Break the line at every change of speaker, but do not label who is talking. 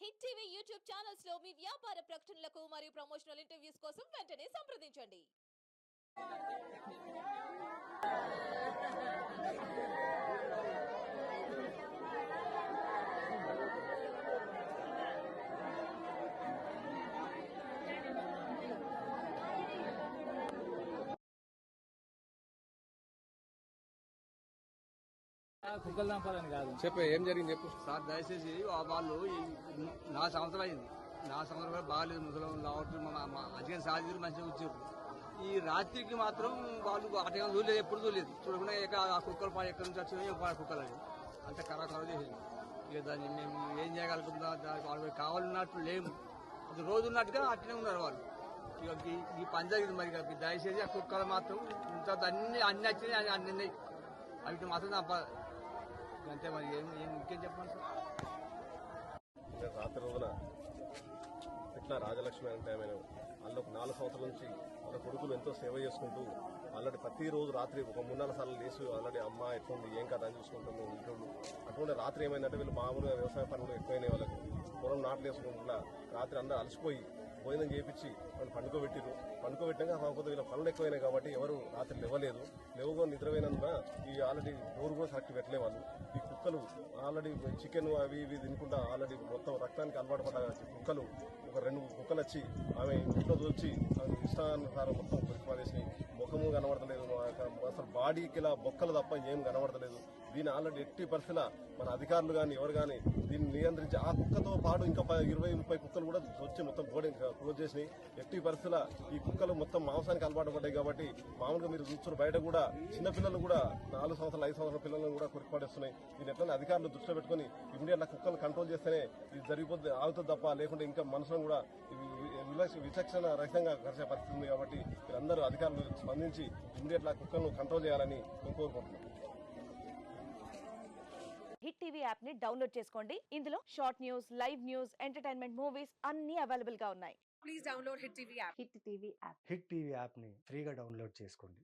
Hit TV YouTube channels లో మీ వ్యాపార ప్రకటనలకు మరియు ప్రమోషనల్ ఇంటర్వ్యూస్ కోసం వెంటనే సంప్రదించండి.
కుక్కలు చంపాలని కాదు.
చెప్పే ఏం జరిగింది చెప్పు.
సార్ దయచేసి వాళ్ళు నా సంవత్సరం అయింది. నా సంవత్సరం కూడా బాగాలేదు. ముసలం రావట్లేదు. మా అధికారి సాధ్యులు మంచిగా వచ్చారు. ఈ రాత్రికి మాత్రం వాళ్ళు అటగా చూడలేదు, ఎప్పుడు చూడలేదు. చూడకుండా ఆ కుక్కలు పాడు ఎక్కడి నుంచి వచ్చినాయో కుక్కలు అని అంత ఖరాబ్ చేసింది. ఇక దాన్ని మేము ఏం చేయగలుగుతుందా, వాళ్ళు కావాలన్నట్టు లేము. అది రోజు ఉన్నట్టుగా అట్లనే ఉన్నారు వాళ్ళు. ఇక ఈ పని జరిగింది. మరి దయచేసి ఆ కుక్కలు మాత్రం అన్ని వచ్చినాయి, అన్ని ఉన్నాయి. అవి మాత్రం అంతే. మరి ఇంకేం చెప్పండి
సార్. రాత్రి రోజున ఇట్లా రాజలక్ష్మి అంటే ఆమె వాళ్ళకు 4 సంవత్సరాల నుంచి వాళ్ళ కొడుకులు ఎంతో సేవ చేసుకుంటూ ఆల్రెడీ ప్రతిరోజు రాత్రి ఒక 3-4 సార్లు లేచి ఆల్రెడీ అమ్మ ఎట్లుంది ఏం కదా అని చూసుకుంటుంది ఇంట్లో. అటువంటి రాత్రి ఏమైందంటే వీళ్ళు మామూలుగా వ్యవసాయ పనులు ఎక్కువైనాయి. వాళ్ళకి పొలం నాట్లు వేసుకుంటున్నా రాత్రి అందరూ అలసిపోయి భోజనం చేయించి వాళ్ళు పండుకోబెట్టాక కాకపోతే వీళ్ళ పనులు ఎక్కువైనాయి కాబట్టి ఎవరు రాత్రి లేవలేదు. లేవగా నిద్రపోయినందున ఈ ఆల్రెడీ డోర్ కూడా కరెక్ట్ పెట్టలే వాళ్ళు. ఈ కుక్కలు ఆల్రెడీ చికెన్ అవి ఇవి తినుకుంటా ఆల్రెడీ మొత్తం రక్తానికి అలవాటు పడ్డ కుక్కలు ఒక 2 కుక్కలు వచ్చి ఆమె ఇంట్లో దూల్చి ఇష్టానుసారం మొత్తం కొరికిపారేసి ముఖము కనబడతలేదు. అసలు బాడీకి ఇలా బొక్కలు తప్ప ఏం కనబడతలేదు. దీన్ని ఆల్రెడీ ఎట్టి పరిస్థితుల మన అధికారులు కానీ ఎవరు కానీ దీన్ని నియంత్రించి ఆ కుక్కతో పాటు ఇంకా 20-30 కుక్కలు కూడా వచ్చి మొత్తం బోర్డింగ్ క్లోజ్ చేసినాయి. ఎట్టి పరిస్థితుల ఈ కుక్కలు మొత్తం మాంసానికి అలవాటు పడ్డాయి కాబట్టి మామూలుగా మీరు చూస్తున్న బయట కూడా చిన్నపిల్లలు కూడా 4 సంవత్సరాలు 5 సంవత్సరాల పిల్లలను కూడా కొరికిపడేస్తున్నాయి. దీని ఎట్లా అధికారులు దృష్టిలో పెట్టుకుని ఇమీడియట్ కుక్కలు కంట్రోల్ చేస్తేనే ఇది జరిగిపోతే ఆగుతుంది తప్ప లేకుంటే ఇంకా మనుషులను కూడా విచక్షణ రహితంగా కలిసే పరిస్థితి ఉంది. కాబట్టి వీరందరూ అధికారులు స్పందించి ఇమీడియట్ కుక్కలను కంట్రోల్ చేయాలని మేము కోరుకుంటున్నాం.
హిట్ టీవీ యాప్ ని డౌన్లోడ్ చేసుకోండి. ఇందులో short news, live news, entertainment movies అన్ని అవైలబుల్ గా ఉన్నాయి.
Please download Hit TV app.
Hit TV app.
Hit TV app ని ఫ్రీగా డౌన్లోడ్ చేసుకోండి.